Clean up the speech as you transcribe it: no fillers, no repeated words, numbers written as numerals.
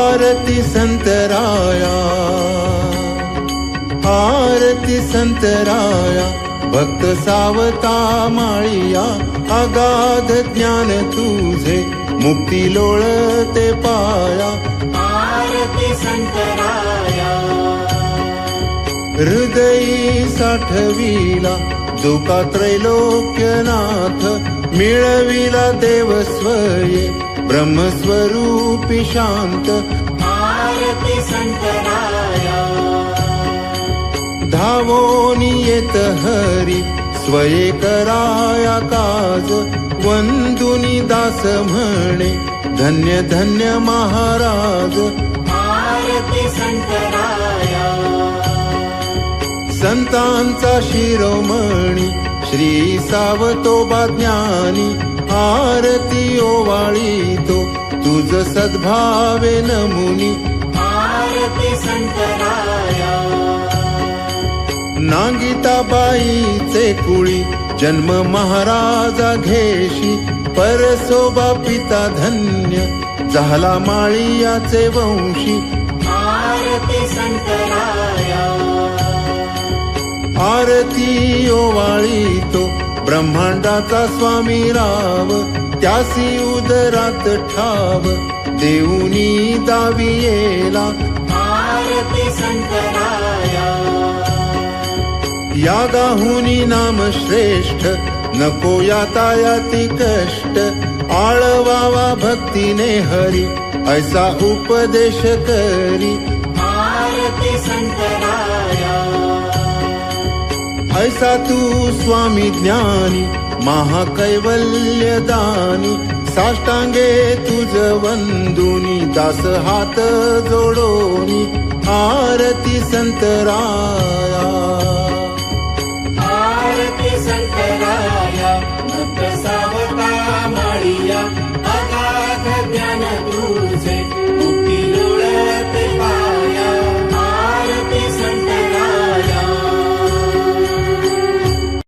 आरती संतराया, आरती संतराया, भक्त सावता माळिया, अगाध ज्ञान तुझे मुक्ती लोळते पाया. आरती संतराया, हृदयी साठविला जो का त्रैलोक्यनाथ, मिळविला देव स्वये ब्रह्मस्वरूपी शांत. आरती संतराया, धावोनी येत हरी स्वये कराया काज, वंदुनी दास म्हणे धन्य धन्य महाराज. आरती संतराया, संतांचा शिरोमणी श्री सावतोबा ज्ञानी, आरती ओवाळीतो तुझ सद्भावे नमुनी. आरती संतराया, नागिताबाईचे कुळी जन्म महाराजा घेशी, परसोबा पिता धन्य झाला माळियाचे वंशी. आरती संतराया, आरती ओवाळीतो ब्रह्मांडाचा स्वामी राव, त्यासी उदरात ठाव देऊनी दावी येला. आरती संतराया, यागाहुनी नाम श्रेष्ठ नको यातायाती कष्ट, आळवावा भक्तीने हरी ऐसा उपदेश करी. आरती संतराया, ऐसा तू स्वामी ज्ञानी महाकैवल्य दानी, साष्टांगे तुझ वंदुनी दास हात जोडोनी. आरती संतराया, आरती संतराया, भक्त सावता